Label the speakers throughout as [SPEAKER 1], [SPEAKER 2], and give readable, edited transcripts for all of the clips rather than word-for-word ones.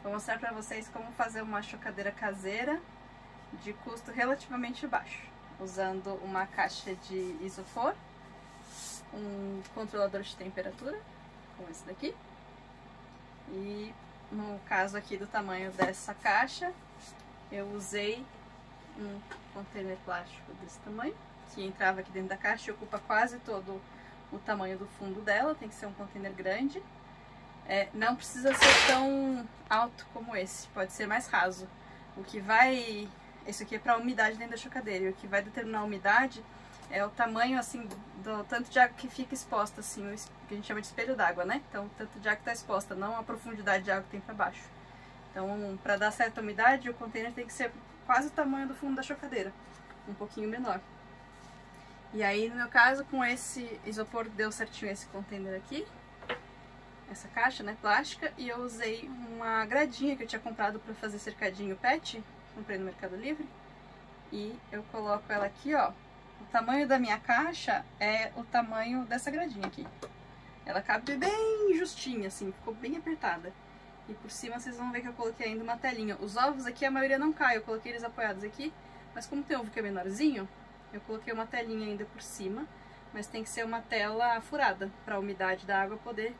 [SPEAKER 1] Vou mostrar pra vocês como fazer uma chocadeira caseira de custo relativamente baixo, usando uma caixa de isopor, um controlador de temperatura, como esse daqui, e no caso aqui do tamanho dessa caixa, eu usei um container plástico desse tamanho, que entrava aqui dentro da caixa e ocupa quase todo o tamanho do fundo dela, tem que ser um container grande. Não precisa ser tão alto como esse, pode ser mais raso. Esse aqui é para umidade dentro da chocadeira, e o que vai determinar a umidade é o tamanho, assim, do tanto de água que fica exposta, assim, o que a gente chama de espelho d'água, né? Então, o tanto de água que está exposta, não a profundidade de água que tem para baixo. Então, para dar certa umidade, o container tem que ser quase o tamanho do fundo da chocadeira, um pouquinho menor. E aí, no meu caso, com esse isopor, deu certinho esse container aqui, essa caixa, né, plástica, e eu usei uma gradinha que eu tinha comprado para fazer cercadinho pet, comprei no Mercado Livre, e eu coloco ela aqui, ó. O tamanho da minha caixa é o tamanho dessa gradinha aqui. Ela cabe bem justinha, assim, ficou bem apertada. E por cima vocês vão ver que eu coloquei ainda uma telinha. Os ovos aqui, a maioria não cai, eu coloquei eles apoiados aqui, mas como tem ovo que é menorzinho, eu coloquei uma telinha ainda por cima, mas tem que ser uma tela furada, para a umidade da água poder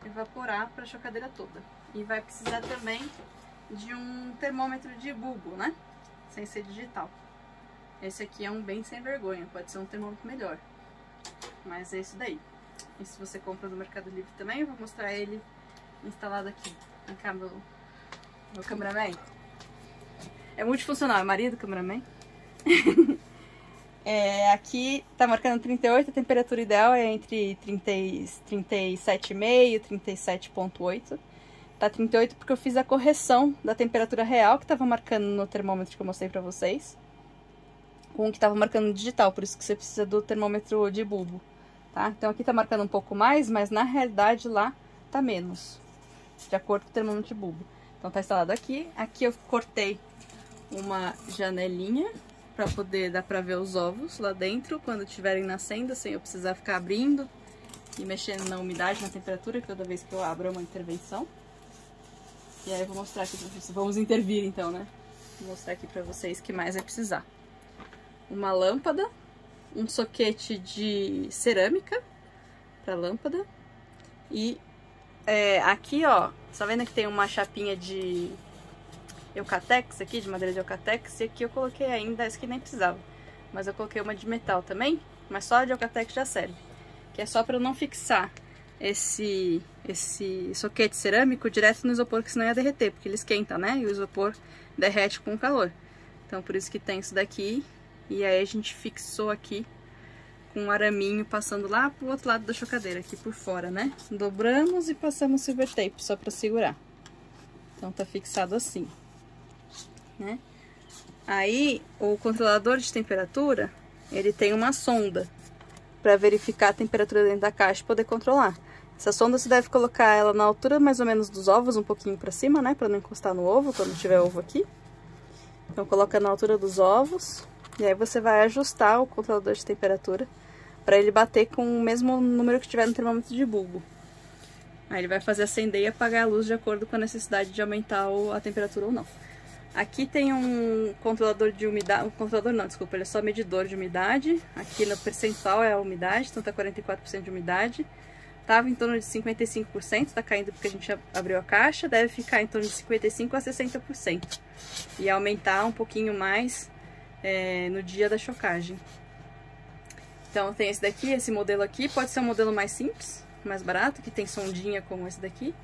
[SPEAKER 1] evaporar para a chocadeira toda. E vai precisar também de um termômetro de bulbo, né? Sem ser digital. Esse aqui é um bem sem vergonha, pode ser um termômetro melhor, mas é esse daí. E se você compra no Mercado Livre também, eu vou mostrar ele instalado aqui. Vem cá, meu cameraman. É multifuncional, é marido, cameraman. Aqui tá marcando 38, a temperatura ideal é entre 37,5 e 37,8. Tá 38 porque eu fiz a correção da temperatura real que tava marcando no termômetro que eu mostrei pra vocês, com o que tava marcando no digital, por isso que você precisa do termômetro de bulbo, tá? Então aqui tá marcando um pouco mais, mas na realidade lá tá menos, de acordo com o termômetro de bulbo. Então tá instalado aqui. Aqui eu cortei uma janelinha para poder dar para ver os ovos lá dentro quando estiverem nascendo, sem eu precisar ficar abrindo e mexendo na umidade, na temperatura, que toda vez que eu abro é uma intervenção. E aí eu vou mostrar aqui pra vocês. Vamos intervir então, né? Vou mostrar aqui pra vocês o que mais vai precisar. Uma lâmpada, um soquete de cerâmica para lâmpada e aqui, ó, tá vendo que tem uma chapinha de eucatex aqui, de madeira de eucatex, e aqui eu coloquei ainda, essa que nem precisava, mas eu coloquei uma de metal também, mas só a de eucatex já serve, que é só para eu não fixar esse soquete cerâmico direto no isopor, que senão ia derreter, porque ele esquenta, né, e o isopor derrete com o calor. Então por isso que tem isso daqui, e aí a gente fixou aqui com um araminho passando lá pro outro lado da chocadeira, aqui por fora, né, dobramos e passamos silver tape só para segurar. Então tá fixado assim, né? Aí o controlador de temperatura, ele tem uma sonda para verificar a temperatura dentro da caixa e poder controlar. Essa sonda você deve colocar ela na altura mais ou menos dos ovos, um pouquinho para cima, né, para não encostar no ovo quando tiver ovo aqui. Então coloca na altura dos ovos e aí você vai ajustar o controlador de temperatura para ele bater com o mesmo número que tiver no termômetro de bulbo. Aí ele vai fazer acender e apagar a luz de acordo com a necessidade de aumentar a temperatura ou não. Aqui tem um controlador de umidade, um controlador não, desculpa, ele é só medidor de umidade. Aqui no percentual é a umidade, então tá 44% de umidade. Tava em torno de 55%, tá caindo porque a gente abriu a caixa, deve ficar em torno de 55% a 60%. E aumentar um pouquinho mais no dia da chocagem. Então tem esse daqui, esse modelo aqui, pode ser um modelo mais simples, mais barato, que tem sondinha como esse daqui,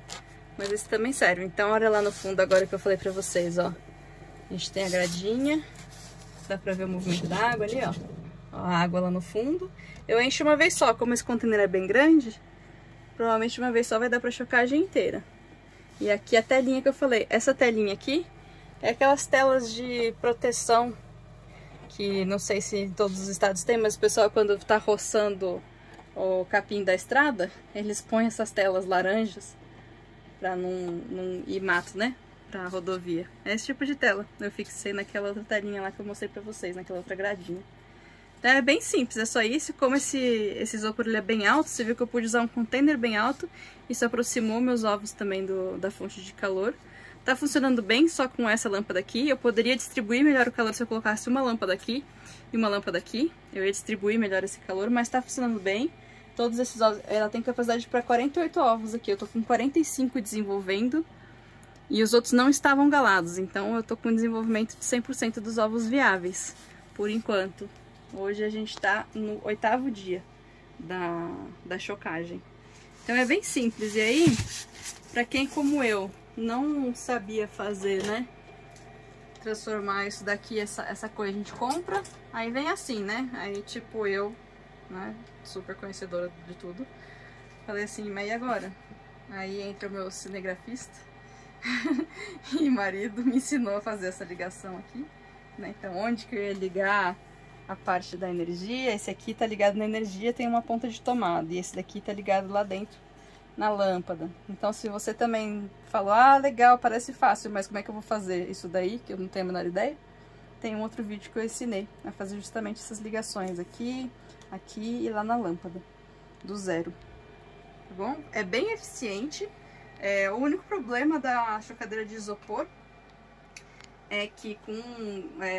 [SPEAKER 1] mas esse também serve. Então olha lá no fundo agora que eu falei pra vocês, ó. A gente tem a gradinha, dá pra ver o movimento da água ali, ó. Ó, a água lá no fundo. Eu encho uma vez só, como esse container é bem grande, provavelmente uma vez só vai dar pra chocagem inteira. E aqui a telinha que eu falei, essa telinha aqui é aquelas telas de proteção que não sei se em todos os estados tem, mas o pessoal quando tá roçando o capim da estrada, eles põem essas telas laranjas pra não ir mato, né? Pra rodovia. É esse tipo de tela. Eu fixei naquela outra telinha lá que eu mostrei pra vocês, naquela outra gradinha. Então é bem simples, é só isso. Como esse isopor ele é bem alto, você viu que eu pude usar um container bem alto. Isso aproximou meus ovos também da fonte de calor. Tá funcionando bem só com essa lâmpada aqui. Eu poderia distribuir melhor o calor se eu colocasse uma lâmpada aqui e uma lâmpada aqui. Eu ia distribuir melhor esse calor, mas tá funcionando bem. Todos esses ovos, ela tem capacidade para 48 ovos aqui. Eu tô com 45 desenvolvendo e os outros não estavam galados. Então eu tô com desenvolvimento de 100% dos ovos viáveis, por enquanto. Hoje a gente tá no 8º dia da chocagem. Então é bem simples. E aí, pra quem como eu não sabia fazer, né? Transformar isso daqui, essa coisa a gente compra, aí vem assim, né? Aí tipo eu, né? Super conhecedora de tudo. Falei assim, mas e agora? Aí entra o meu cinegrafista e marido me ensinou a fazer essa ligação aqui, né? Então onde que eu ia ligar a parte da energia? Esse aqui tá ligado na energia, tem uma ponta de tomada, e esse daqui tá ligado lá dentro na lâmpada. Então se você também falou, ah, legal, parece fácil, mas como é que eu vou fazer isso daí, que eu não tenho a menor ideia, tem um outro vídeo que eu ensinei a fazer justamente essas ligações aqui, aqui e lá na lâmpada, do zero, tá bom? É bem eficiente. O único problema da chocadeira de isopor é que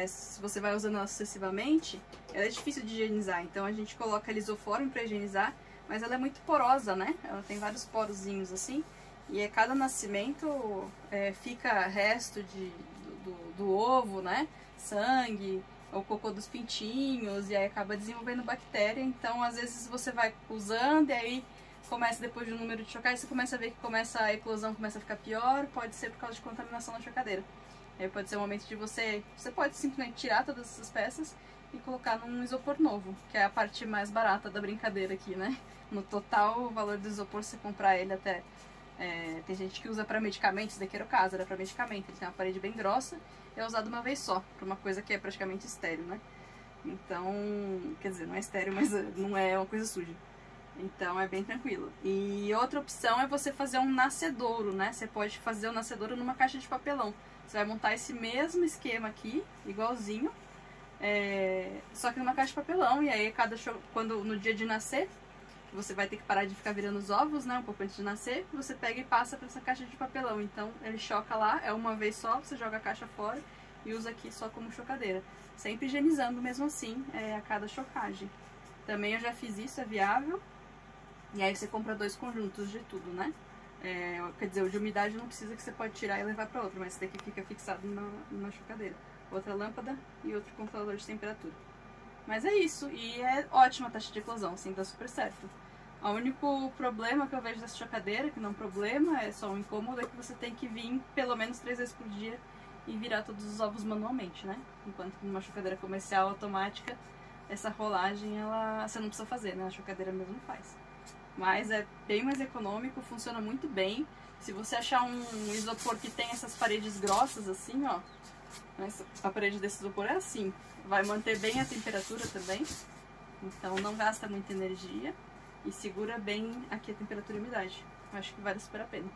[SPEAKER 1] se você vai usando ela sucessivamente, ela é difícil de higienizar, então a gente coloca lisoforme para higienizar, mas ela é muito porosa, né? Ela tem vários porozinhos assim, e a cada nascimento fica resto do ovo, né? Sangue, o cocô dos pintinhos, e aí acaba desenvolvendo bactéria. Então às vezes você vai usando e aí começa, depois de um número de chocadas, você começa a ver que a eclosão começa a ficar pior, pode ser por causa de contaminação na chocadeira. Aí pode ser o momento de você pode simplesmente tirar todas essas peças e colocar num isopor novo, que é a parte mais barata da brincadeira aqui, né? No total, o valor do isopor, se você comprar ele até... tem gente que usa para medicamentos, daqui era o caso, era para medicamento. Ele tem uma parede bem grossa, é usado uma vez só, para uma coisa que é praticamente estéril, né? Então, quer dizer, não é estéril, mas não é uma coisa suja. Então é bem tranquilo. E outra opção é você fazer um nascedouro, né? Você pode fazer o nascedouro numa caixa de papelão. Você vai montar esse mesmo esquema aqui, igualzinho, só que numa caixa de papelão. E aí no dia de nascer, você vai ter que parar de ficar virando os ovos, né? Um pouco antes de nascer, você pega e passa para essa caixa de papelão. Então ele choca lá, é uma vez só, você joga a caixa fora e usa aqui só como chocadeira. Sempre higienizando mesmo assim a cada chocagem. Também eu já fiz isso, é viável. E aí você compra 2 conjuntos de tudo, né? Quer dizer, o de umidade não precisa, que você pode tirar e levar para outra, mas esse daqui fica fixado na chocadeira. Outra lâmpada e outro controlador de temperatura. Mas é isso, e é ótima a taxa de eclosão, assim, dá super certo. O único problema que eu vejo dessa chocadeira, que não é um problema, é só um incômodo, é que você tem que vir pelo menos 3 vezes por dia e virar todos os ovos manualmente, né? Enquanto que numa chocadeira comercial automática, essa rolagem você não precisa fazer, né? A chocadeira mesmo faz. Mas é bem mais econômico, funciona muito bem. Se você achar um isopor que tem essas paredes grossas assim, ó, a parede desse isopor é assim, vai manter bem a temperatura também, então não gasta muita energia e segura bem aqui a temperatura e a umidade. Acho que vale super a pena.